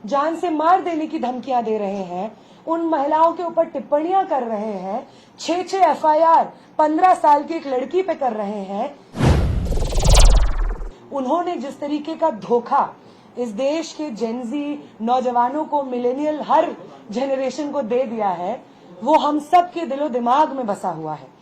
जान से मार देने की धमकियां दे रहे हैं, उन महिलाओं के ऊपर टिप्पणियां कर रहे हैं, 6 FIR 15 साल की एक लड़की पे कर रहे हैं। उन्होंने जिस तरीके का धोखा इस देश के जेनजी नौजवानों को, मिलेनियल, हर जनरेशन को दे दिया है, वो हम सब के दिलो दिमाग में बसा हुआ है।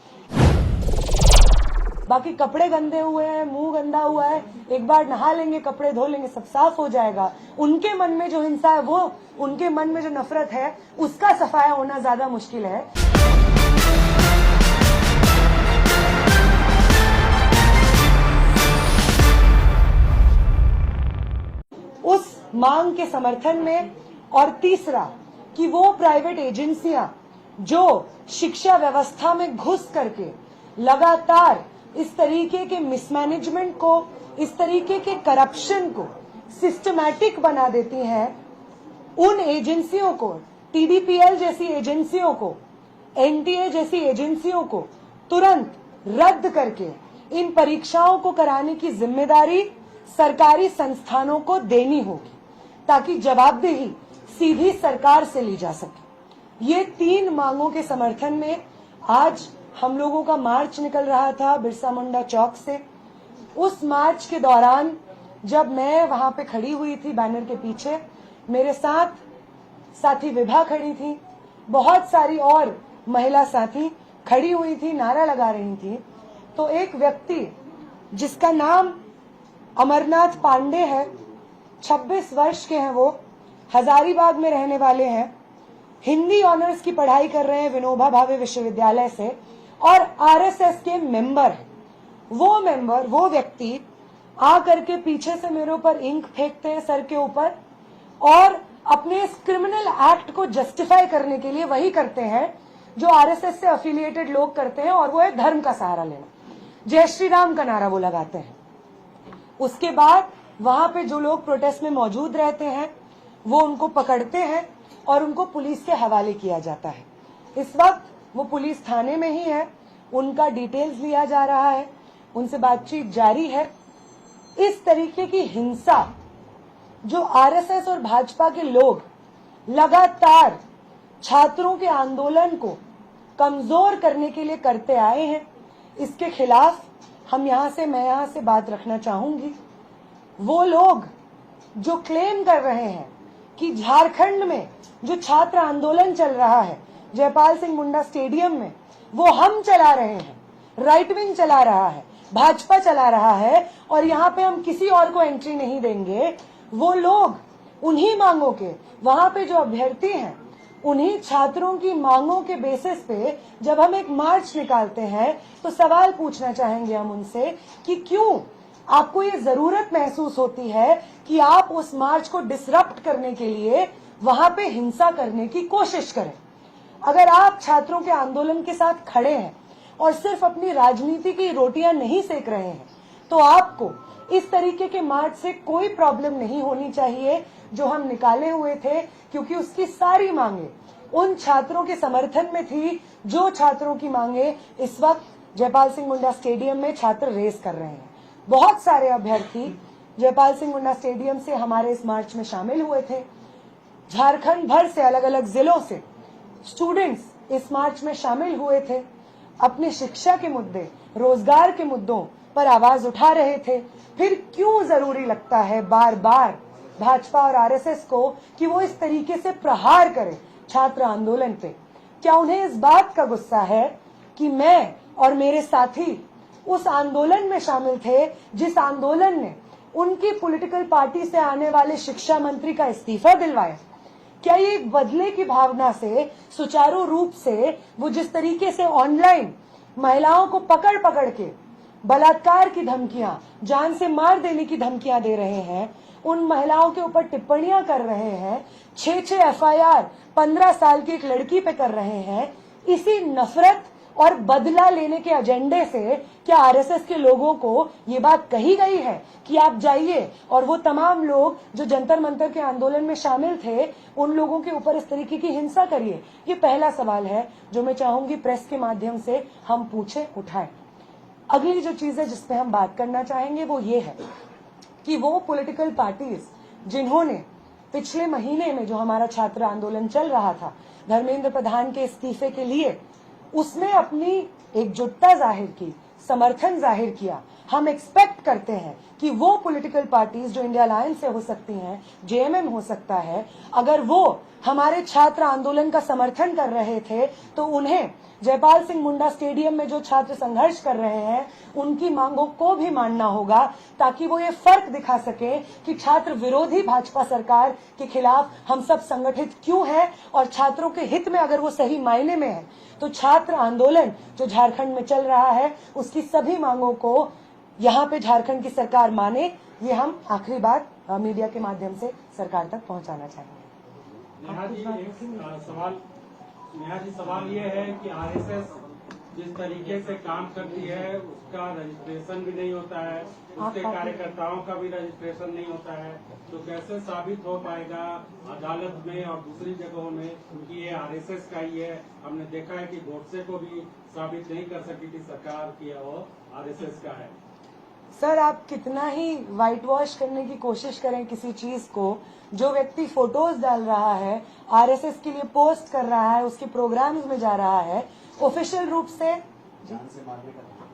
बाकी कपड़े गंदे हुए हैं, मुंह गंदा हुआ है, एक बार नहा लेंगे, कपड़े धो लेंगे, सब साफ हो जाएगा। उनके मन में जो हिंसा है, वो उनके मन में जो नफरत है, उसका सफाया होना ज्यादा मुश्किल है। उस मांग के समर्थन में, और तीसरा कि वो प्राइवेट एजेंसियां जो शिक्षा व्यवस्था में घुस करके लगातार इस तरीके के मिसमैनेजमेंट को, इस तरीके के करप्शन को सिस्टमैटिक बना देती हैं, उन एजेंसियों को, TDPL जैसी एजेंसियों को, NTA जैसी एजेंसियों को तुरंत रद्द करके इन परीक्षाओं को कराने की जिम्मेदारी सरकारी संस्थानों को देनी होगी, ताकि जवाबदेही सीधी सरकार से ली जा सके। ये 3 मांगों के समर्थन में आज हम लोगों का मार्च निकल रहा था बिरसा मुंडा चौक से। उस मार्च के दौरान जब मैं वहां पे खड़ी हुई थी बैनर के पीछे, मेरे साथ साथी विभा खड़ी थी, बहुत सारी और महिला साथी खड़ी हुई थी, नारा लगा रही थी। तो एक व्यक्ति जिसका नाम अमरनाथ पांडे है, 26 वर्ष के हैं, वो हजारीबाग में रहने वाले हैं, हिंदी ऑनर्स की पढ़ाई कर रहे हैं विनोबा भावे विश्वविद्यालय से, और RSS के मेंबर हैं। वो व्यक्ति आ करके पीछे से मेरे ऊपर इंक फेंकते हैं सर के ऊपर, और अपने इस क्रिमिनल एक्ट को जस्टिफाई करने के लिए वही करते हैं जो RSS से एफिलिएटेड लोग करते हैं, और वो है धर्म का सहारा लेना। जय श्री राम का नारा वो लगाते हैं। उसके बाद वहां पे जो लोग प्रोटेस्ट में मौजूद रहते हैं, वो उनको पकड़ते हैं और उनको पुलिस के हवाले किया जाता है। इस वक्त वो पुलिस थाने में ही है, उनका डिटेल्स लिया जा रहा है, उनसे बातचीत जारी है। इस तरीके की हिंसा जो RSS और भाजपा के लोग लगातार छात्रों के आंदोलन को कमजोर करने के लिए करते आए हैं, इसके खिलाफ मैं यहाँ से बात रखना चाहूंगी। वो लोग जो क्लेम कर रहे हैं कि झारखंड में जो छात्र आंदोलन चल रहा है जयपाल सिंह मुंडा स्टेडियम में, वो हम चला रहे हैं, राइट विंग चला रहा है, भाजपा चला रहा है, और यहाँ पे हम किसी और को एंट्री नहीं देंगे, वो लोग उन्हीं मांगों के, वहां पे जो अभ्यर्थी हैं, उन्हीं छात्रों की मांगों के बेसिस पे जब हम एक मार्च निकालते हैं, तो सवाल पूछना चाहेंगे हम उनसे कि क्यों आपको ये जरूरत महसूस होती है कि आप उस मार्च को डिसरप्ट करने के लिए वहां पे हिंसा करने की कोशिश करें। अगर आप छात्रों के आंदोलन के साथ खड़े हैं और सिर्फ अपनी राजनीति की रोटियां नहीं सेक रहे हैं, तो आपको इस तरीके के मार्च से कोई प्रॉब्लम नहीं होनी चाहिए जो हम निकाले हुए थे, क्योंकि उसकी सारी मांगे उन छात्रों के समर्थन में थी जो छात्रों की मांगे इस वक्त जयपाल सिंह मुंडा स्टेडियम में छात्र रेस कर रहे हैं। बहुत सारे अभ्यर्थी जयपाल सिंह मुंडा स्टेडियम से हमारे इस मार्च में शामिल हुए थे। झारखंड भर से अलग अलग जिलों से स्टूडेंट्स इस मार्च में शामिल हुए थे, अपनी शिक्षा के मुद्दे, रोजगार के मुद्दों पर आवाज उठा रहे थे। फिर क्यों जरूरी लगता है बार बार भाजपा और RSS को कि वो इस तरीके से प्रहार करे छात्र आंदोलन पे? क्या उन्हें इस बात का गुस्सा है कि मैं और मेरे साथी उस आंदोलन में शामिल थे जिस आंदोलन ने उनकी पॉलिटिकल पार्टी से आने वाले शिक्षा मंत्री का इस्तीफा दिलवाया? क्या ये एक बदले की भावना से सुचारू रूप से वो जिस तरीके से ऑनलाइन महिलाओं को पकड़ पकड़ के बलात्कार की धमकियां, जान से मार देने की धमकियां दे रहे हैं, उन महिलाओं के ऊपर टिप्पणियां कर रहे हैं, 6 FIR 15 साल की एक लड़की पे कर रहे हैं, इसी नफरत और बदला लेने के एजेंडे से क्या RSS के लोगों को ये बात कही गई है कि आप जाइए और वो तमाम लोग जो जंतर मंतर के आंदोलन में शामिल थे, उन लोगों के ऊपर इस तरीके की हिंसा करिए? ये पहला सवाल है जो मैं चाहूंगी प्रेस के माध्यम से हम पूछे, उठाएं। अगली जो चीज है जिस पे हम बात करना चाहेंगे वो ये है कि वो पॉलिटिकल पार्टीज जिन्होंने पिछले महीने में जो हमारा छात्र आंदोलन चल रहा था धर्मेंद्र प्रधान के इस्तीफे के लिए, उसने अपनी एकजुटता जाहिर की, समर्थन जाहिर किया। हम एक्सपेक्ट करते हैं कि वो पॉलिटिकल पार्टीज जो इंडिया अलायंस से हो सकती हैं, जेएमएम हो सकता है, अगर वो हमारे छात्र आंदोलन का समर्थन कर रहे थे तो उन्हें जयपाल सिंह मुंडा स्टेडियम में जो छात्र संघर्ष कर रहे हैं उनकी मांगों को भी मानना होगा, ताकि वो ये फर्क दिखा सके कि छात्र विरोधी भाजपा सरकार के खिलाफ हम सब संगठित क्यों हैं, और छात्रों के हित में अगर वो सही मायने में है तो छात्र आंदोलन जो झारखंड में चल रहा है उसकी सभी मांगों को यहाँ पे झारखंड की सरकार माने। ये हम आखिरी बात मीडिया के माध्यम से सरकार तक पहुंचाना चाहेंगे। नेहा जी, सवाल ये है कि आरएसएस जिस तरीके से काम करती है उसका रजिस्ट्रेशन भी नहीं होता है, उसके कार्यकर्ताओं का भी रजिस्ट्रेशन नहीं होता है, तो कैसे साबित हो पाएगा अदालत में और दूसरी जगहों में कि ये आरएसएस का ही है? हमने देखा है कि गोडसे को भी साबित नहीं कर सकी थी सरकार की वो आरएसएस का है। सर, आप कितना ही व्हाइट वॉश करने की कोशिश करें किसी चीज को, जो व्यक्ति फोटोज डाल रहा है, आरएसएस के लिए पोस्ट कर रहा है, उसके प्रोग्राम्स में जा रहा है, ऑफिशियल रूप से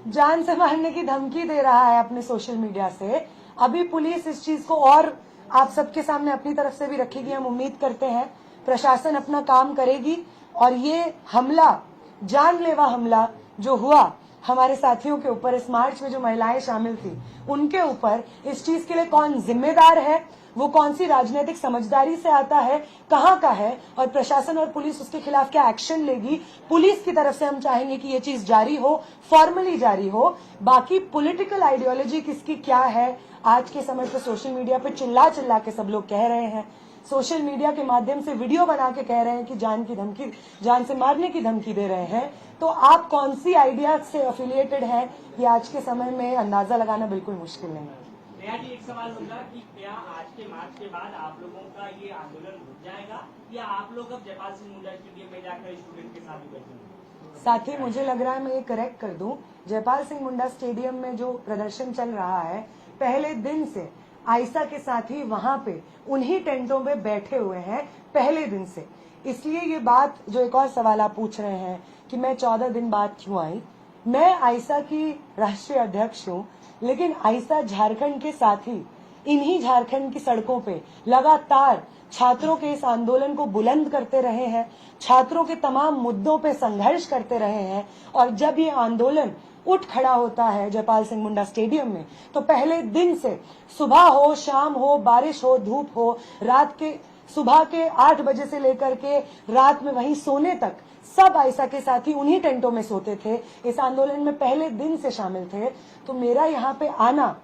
जान से मारने की धमकी दे रहा है अपने सोशल मीडिया से। अभी पुलिस इस चीज को और आप सबके सामने अपनी तरफ से भी रखेगी। हम उम्मीद करते हैं प्रशासन अपना काम करेगी और ये हमला, जानलेवा हमला जो हुआ हमारे साथियों के ऊपर, इस मार्च में जो महिलाएं शामिल थी उनके ऊपर, इस चीज के लिए कौन जिम्मेदार है, वो कौन सी राजनीतिक समझदारी से आता है, कहाँ का है, और प्रशासन और पुलिस उसके खिलाफ क्या एक्शन लेगी। पुलिस की तरफ से हम चाहेंगे कि ये चीज जारी हो, फॉर्मली जारी हो। बाकी पॉलिटिकल आइडियोलॉजी किसकी क्या है, आज के समय पे सोशल मीडिया पे चिल्ला चिल्ला के सब लोग कह रहे हैं, सोशल मीडिया के माध्यम से वीडियो बना के कह रहे हैं कि जान की धमकी, जान से मारने की धमकी दे रहे हैं। तो आप कौन सी आइडिया से एफिलिएटेड हैं, ये आज के समय में अंदाजा लगाना बिल्कुल मुश्किल नहीं है। नेहा जी, एक सवाल होगा कि क्या आज के मार्च के बाद आप लोगों का ये आंदोलन रुक जाएगा या आप लोग अब जयपाल सिंह मुंडा स्टेडियम में जाकर स्टूडेंट के साथ ही बैठेंगे? साथी, मुझे लग रहा है मैं ये करेक्ट कर दूं, जयपाल सिंह मुंडा स्टेडियम में जो प्रदर्शन चल रहा है, पहले दिन से आयशा के साथी वहां पे उन्हीं टेंटों में बैठे हुए हैं पहले दिन से। इसलिए ये बात, जो एक और सवाल आप पूछ रहे हैं कि मैं 14 दिन बाद क्यों आई, मैं आयशा की राष्ट्रीय अध्यक्ष हूँ, लेकिन आयशा झारखंड के साथी इन्हीं झारखंड की सड़कों पे लगातार छात्रों के इस आंदोलन को बुलंद करते रहे हैं, छात्रों के तमाम मुद्दों पे संघर्ष करते रहे हैं। और जब ये आंदोलन उठ खड़ा होता है जयपाल सिंह मुंडा स्टेडियम में, तो पहले दिन से सुबह हो, शाम हो, बारिश हो, धूप हो, रात के सुबह के 8 बजे से लेकर के रात में वहीं सोने तक सब आयशा के साथी उन्हीं टेंटों में सोते थे, इस आंदोलन में पहले दिन से शामिल थे। तो मेरा यहाँ पे आना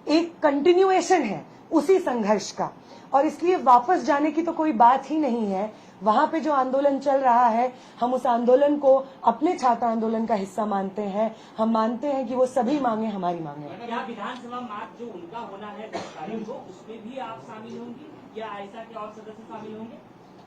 एक कंटिन्यूएशन है उसी संघर्ष का, और इसलिए वापस जाने की तो कोई बात ही नहीं है। वहां पे जो आंदोलन चल रहा है, हम उस आंदोलन को अपने छात्र आंदोलन का हिस्सा मानते हैं। हम मानते हैं कि वो सभी मांगे हमारी मांगे हैं। क्या विधानसभा मार्च जो उनका होना है 10 तारीख को, उसमें भी आप शामिल होंगी या आयशा के और सदस्य शामिल होंगे?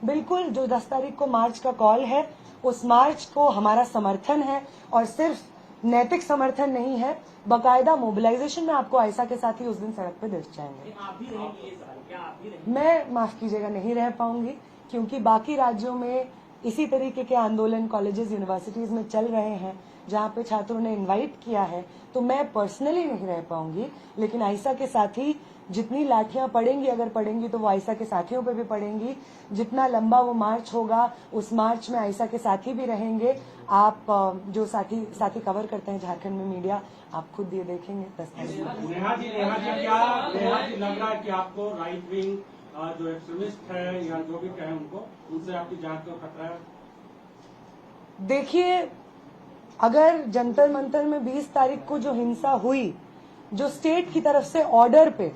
बिल्कुल, जो 10 तारीख को मार्च का कॉल है, उस मार्च को हमारा समर्थन है, और सिर्फ नैतिक समर्थन नहीं है, बाकायदा मोबिलाइजेशन में आपको आयशा के साथ ही उस दिन सड़क पे दिख जाएंगे। आप भी रहेंगे ये सवाल, क्या आप भी रहेंगे? मैं, माफ कीजिएगा, नहीं रह पाऊंगी, क्योंकि बाकी राज्यों में इसी तरीके के आंदोलन कॉलेजेस, यूनिवर्सिटीज में चल रहे हैं जहां पे छात्रों ने इनवाइट किया है, तो मैं पर्सनली नहीं रह पाऊंगी। लेकिन आयशा के साथी जितनी लाठियां पड़ेंगी, अगर पड़ेंगी तो वो आयशा के साथियों पे भी पड़ेंगी। जितना लंबा वो मार्च होगा, उस मार्च में आयशा के साथी भी रहेंगे। आप जो साथी कवर करते हैं झारखंड में मीडिया, आप खुद ये देखेंगे। नेहा जी, लग रहा है कि आपको राइट विंग जो एक्सट्रीमिस्ट है या जो भी कहें उनको, उनसे आपकी जान को खतरा है? देखिए, अगर जंतर मंतर में 20 तारीख को जो हिंसा हुई, जो स्टेट की तरफ से ऑर्डर पे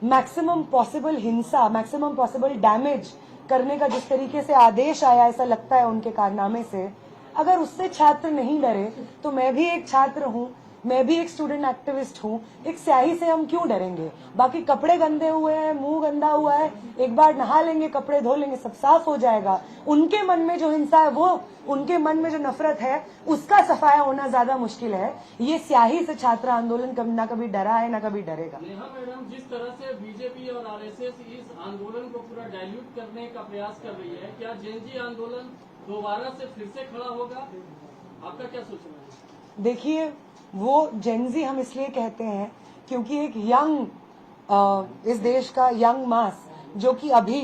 मैक्सिमम पॉसिबल हिंसा, मैक्सिमम पॉसिबल डैमेज करने का जिस तरीके से आदेश आया, ऐसा लगता है उनके कारनामे से, अगर उससे छात्र नहीं डरे, तो मैं भी एक छात्र हूँ, मैं भी एक स्टूडेंट एक्टिविस्ट हूँ, एक स्याही से हम क्यों डरेंगे? बाकी कपड़े गंदे हुए हैं, मुंह गंदा हुआ है, एक बार नहा लेंगे, कपड़े धो लेंगे, सब साफ हो जाएगा। उनके मन में जो हिंसा है, वो उनके मन में जो नफरत है, उसका सफाया होना ज्यादा मुश्किल है। ये स्याही से छात्र आंदोलन ना कभी डरा है, ना कभी डरेगा। नेहा मैडम, जिस तरह से बीजेपी और आरएसएस इस आंदोलन को पूरा डाइल्यूट करने का प्रयास कर रही है, क्या जेएनजी आंदोलन दोबारा से फिर से खड़ा होगा? आपका क्या सोचना है? देखिए, वो जेनजी हम इसलिए कहते हैं क्योंकि एक यंग इस देश का यंग मास जो कि अभी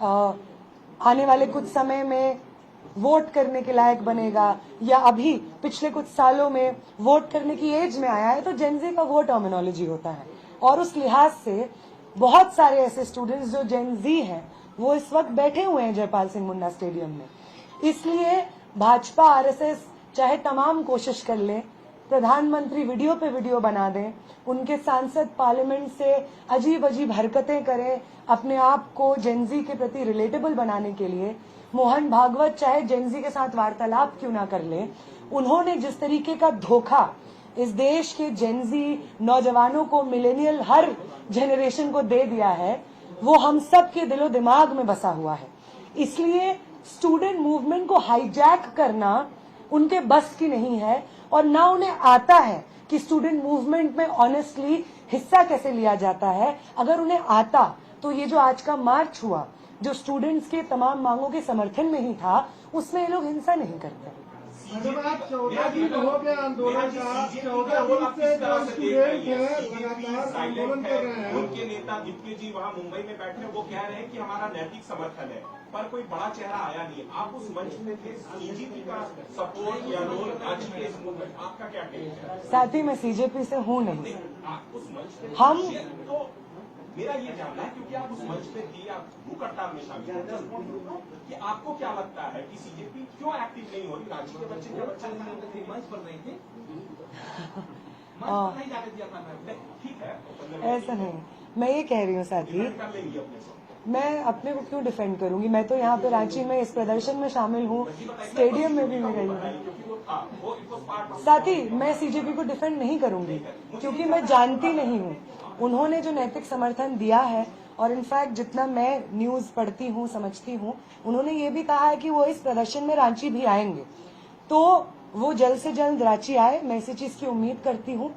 आने वाले कुछ समय में वोट करने के लायक बनेगा या अभी पिछले कुछ सालों में वोट करने की एज में आया है, तो जेनजी का वो टर्मिनोलॉजी होता है। और उस लिहाज से बहुत सारे ऐसे स्टूडेंट्स जो जेनजी हैं वो इस वक्त बैठे हुए हैं जयपाल सिंह मुंडा स्टेडियम में। इसलिए भाजपा आरएसएस चाहे तमाम कोशिश कर ले, प्रधानमंत्री वीडियो पे वीडियो बना दें, उनके सांसद पार्लियामेंट से अजीब अजीब हरकतें करें अपने आप को जेनजी के प्रति रिलेटेबल बनाने के लिए, मोहन भागवत चाहे जेनजी के साथ वार्तालाप क्यों ना कर ले, उन्होंने जिस तरीके का धोखा इस देश के जेनजी नौजवानों को, मिलेनियल हर जनरेशन को दे दिया है, वो हम सब के दिलो दिमाग में बसा हुआ है। इसलिए स्टूडेंट मूवमेंट को हाईजैक करना उनके बस की नहीं है और ना उन्हें आता है कि स्टूडेंट मूवमेंट में ऑनेस्टली हिस्सा कैसे लिया जाता है। अगर उन्हें आता तो ये जो आज का मार्च हुआ, जो स्टूडेंट्स के तमाम मांगों के समर्थन में ही था, उसमें ये लोग हिंसा नहीं करते। मैडम, आप 14 दिन हो गए आंदोलन का, 14 दिन से जो स्टूडेंट है लगातार आंदोलन कर रहे हैं। उनके नेता दीप्ति जी वहाँ मुंबई में बैठे, वो कह रहे हैं कि हमारा नैतिक समर्थन है, पर कोई बड़ा चेहरा आया नहीं। आप उस मंच में थे, सीजेपी का सपोर्ट या रोल आज के इस मूवमेंट, आपका क्या टेक है? साथ ही मैं सीजेपी से हूँ नहीं। आप उस मंच पे हम तो मेरा ये जानना है, क्योंकि आप उस मंच पे थी, आप भूख हड़ताल में शामिल हैं, कि आपको क्या लगता है कि सीजेपी क्यों एक्टिव नहीं हो रही? रांची के बच्चे क्या बच्चे मंच पर नहीं थे, मंच पर नहीं जाने दिया था? ठीक है, ऐसा नहीं, मैं ये कह रही हूँ साथी, कर लेंगी अपने को। मैं अपने को क्यों डिफेंड करूंगी? मैं तो यहाँ पे रांची में इस प्रदर्शन में शामिल हूँ, स्टेडियम में भी मैं गई हूँ। साथी, मैं सीजेपी को डिफेंड नहीं करूंगी क्योंकि मैं जानती नहीं हूँ उन्होंने जो नैतिक समर्थन दिया है। और इनफैक्ट जितना मैं न्यूज पढ़ती हूँ, समझती हूँ, उन्होंने ये भी कहा है कि वो इस प्रदर्शन में रांची भी आएंगे, तो वो जल्द से जल्द रांची आए। मैं इसी चीज की उम्मीद करती हूँ।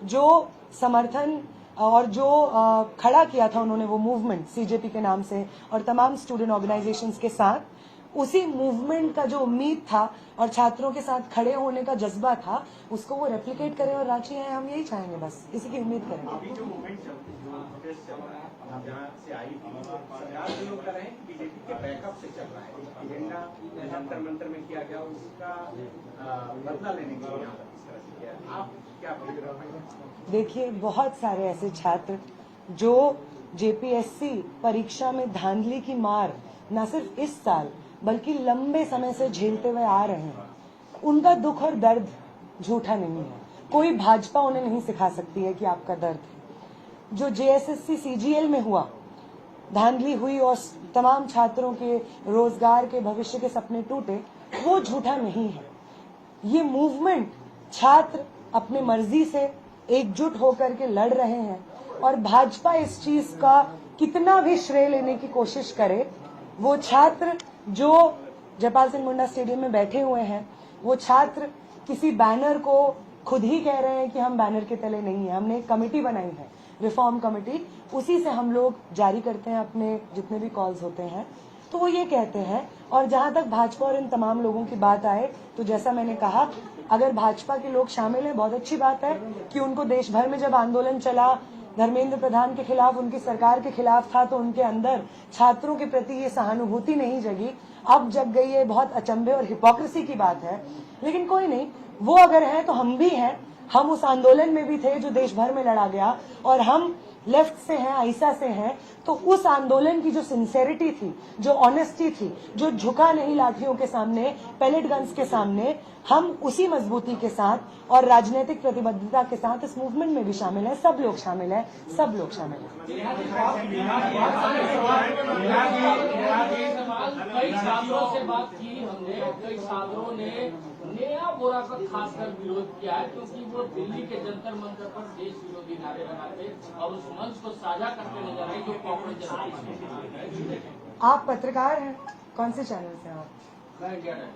जो समर्थन और जो खड़ा किया था उन्होंने वो मूवमेंट सीजेपी के नाम से और तमाम स्टूडेंट ऑर्गेनाइजेशंस के साथ, उसी मूवमेंट का जो उम्मीद था और छात्रों के साथ खड़े होने का जज्बा था, उसको वो रेप्लिकेट करें और रांची आए। हम यही चाहेंगे, बस इसी की उम्मीद करेंगे। अभी जो मूवमेंट चल रहा है, जहाँ से आई थी, सरकार जो लोग कर रहे हैं बीजेपी के बैकअप से चल रहा है, एजेंडा जंतर मंतर में किया गया, उसका बदला लेने के लिए यहाँ पर किस तरह से किया, आप क्या फील रहे हैं? देखिए, बहुत सारे ऐसे छात्र जो जेपीएससी परीक्षा में धांधली की मार न सिर्फ इस साल बल्कि लंबे समय से झेलते हुए आ रहे हैं, उनका दुख और दर्द झूठा नहीं है। कोई भाजपा उन्हें नहीं सिखा सकती है कि आपका दर्द है। जो जेएसएससी सीजीएल में हुआ, धांधली हुई और तमाम छात्रों के रोजगार के, भविष्य के सपने टूटे, वो झूठा नहीं है। ये मूवमेंट छात्र अपने मर्जी से एकजुट होकर के लड़ रहे हैं और भाजपा इस चीज का कितना भी श्रेय लेने की कोशिश करे, वो छात्र जो जयपाल सिंह मुंडा स्टेडियम में बैठे हुए हैं, वो छात्र किसी बैनर को खुद ही कह रहे हैं कि हम बैनर के तले नहीं है। हमने एक कमेटी बनाई है, रिफॉर्म कमेटी, उसी से हम लोग जारी करते हैं अपने जितने भी कॉल्स होते हैं। तो वो ये कहते हैं। और जहां तक भाजपा और इन तमाम लोगों की बात आए, तो जैसा मैंने कहा, अगर भाजपा के लोग शामिल हैं, बहुत अच्छी बात है कि उनको देश भर में जब आंदोलन चला, धर्मेंद्र प्रधान के खिलाफ, उनकी सरकार के खिलाफ था, तो उनके अंदर छात्रों के प्रति ये सहानुभूति नहीं जगी। अब जग गई है, बहुत अचंभे और हिपोक्रेसी की बात है। लेकिन कोई नहीं, वो अगर है तो हम भी हैं। हम उस आंदोलन में भी थे जो देश भर में लड़ा गया, और हम लेफ्ट से हैं, आईसा से हैं, तो उस आंदोलन की जो सिंसेरिटी थी, जो ऑनेस्टी थी, जो झुका नहीं लाठियों के सामने, पैलेट गन्स के सामने, हम उसी मजबूती के साथ और राजनीतिक प्रतिबद्धता के साथ इस मूवमेंट में भी शामिल हैं। सब लोग शामिल हैं, सब लोग शामिल हैं। कई छात्रों से बात की हमने, कई छात्रों ने नया बोरा का खासकर विरोध किया है, क्योंकि वो दिल्ली के जंतर मंतर पर देश विरोधी नारे लगाते और उस मंच को साझा करते नजर आए जो कांग्रेस जनता है। आप पत्रकार हैं, कौन से चैनल से आप? मैं इंडिया टाइम।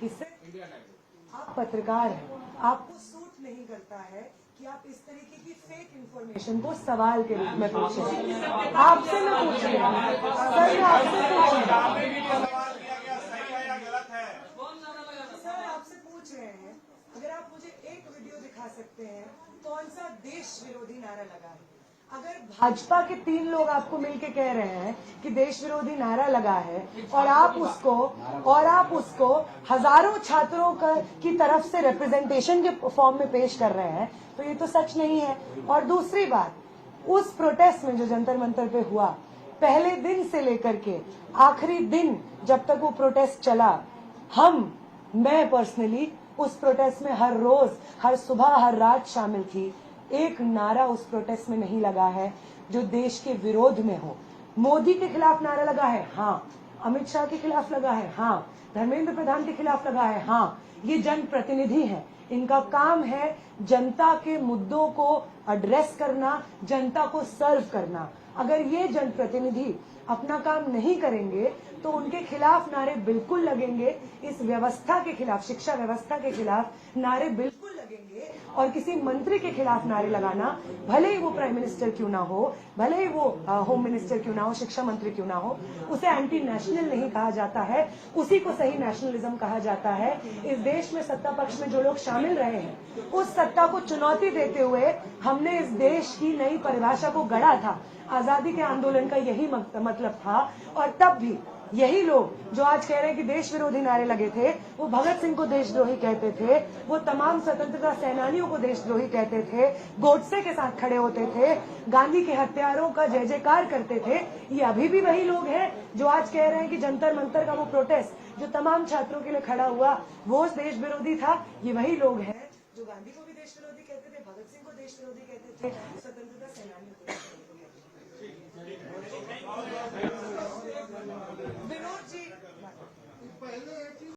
किससे? India time. आप पत्रकार हैं, आपको सूट नहीं करता है कि आप इस तरीके की फेक इंफॉर्मेशन को सवाल के रूप में पूछें। आपसे मैं पूछ रही हूँ सर, मैं आपसे पूछ रही हूँ सर, आपसे पूछ रहे हैं, अगर आप मुझे एक वीडियो दिखा सकते हैं कौन सा देश विरोधी नारा लगा है। अगर भाजपा के 3 लोग आपको मिलके कह रहे हैं कि देश विरोधी नारा लगा है और आप उसको हजारों छात्रों की तरफ से रिप्रेजेंटेशन के फॉर्म में पेश कर रहे हैं, तो ये तो सच नहीं है। और दूसरी बात, उस प्रोटेस्ट में जो जंतर मंतर पे हुआ, पहले दिन से लेकर के आखिरी दिन जब तक वो प्रोटेस्ट चला, मैं पर्सनली उस प्रोटेस्ट में हर रोज, हर सुबह, हर रात शामिल थी। एक नारा उस प्रोटेस्ट में नहीं लगा है जो देश के विरोध में हो। मोदी के खिलाफ नारा लगा है, हाँ। अमित शाह के खिलाफ लगा है, हाँ। धर्मेंद्र प्रधान के खिलाफ लगा है, हाँ। ये जनप्रतिनिधि हैं, इनका काम है जनता के मुद्दों को एड्रेस करना, जनता को सर्व करना। अगर ये जनप्रतिनिधि अपना काम नहीं करेंगे तो उनके खिलाफ नारे बिल्कुल लगेंगे। इस व्यवस्था के खिलाफ, शिक्षा व्यवस्था के खिलाफ नारे बिल्कुल लगेंगे। और किसी मंत्री के खिलाफ नारे लगाना, भले ही वो प्राइम मिनिस्टर क्यों ना हो, भले ही वो होम मिनिस्टर क्यों ना हो, शिक्षा मंत्री क्यों ना हो, उसे एंटी नेशनल नहीं कहा जाता है, उसी को सही नेशनलिज्म कहा जाता है। इस देश में सत्ता पक्ष में जो लोग शामिल रहे हैं, उस सत्ता को चुनौती देते हुए हमने इस देश की नई परिभाषा को गढ़ा था। आजादी के आंदोलन का यही मतलब था। और तब भी यही लोग जो आज कह रहे हैं कि देश विरोधी नारे लगे थे, वो भगत सिंह को देशद्रोही कहते थे, वो तमाम स्वतंत्रता सेनानियों को देशद्रोही कहते थे, गोडसे के साथ खड़े होते थे, गांधी के हत्यारों का जय जयकार करते थे। ये अभी भी वही लोग हैं जो आज कह रहे हैं कि जंतर मंतर का वो प्रोटेस्ट जो तमाम छात्रों के लिए खड़ा हुआ वो देश विरोधी था। ये वही लोग हैं जो गांधी को भी देश विरोधी कहते थे, भगत सिंह को देश विरोधी कहते थे, स्वतंत्रता सेनानियों को देश विरोधी कहते थे। विनोद जी, पहले एक चीज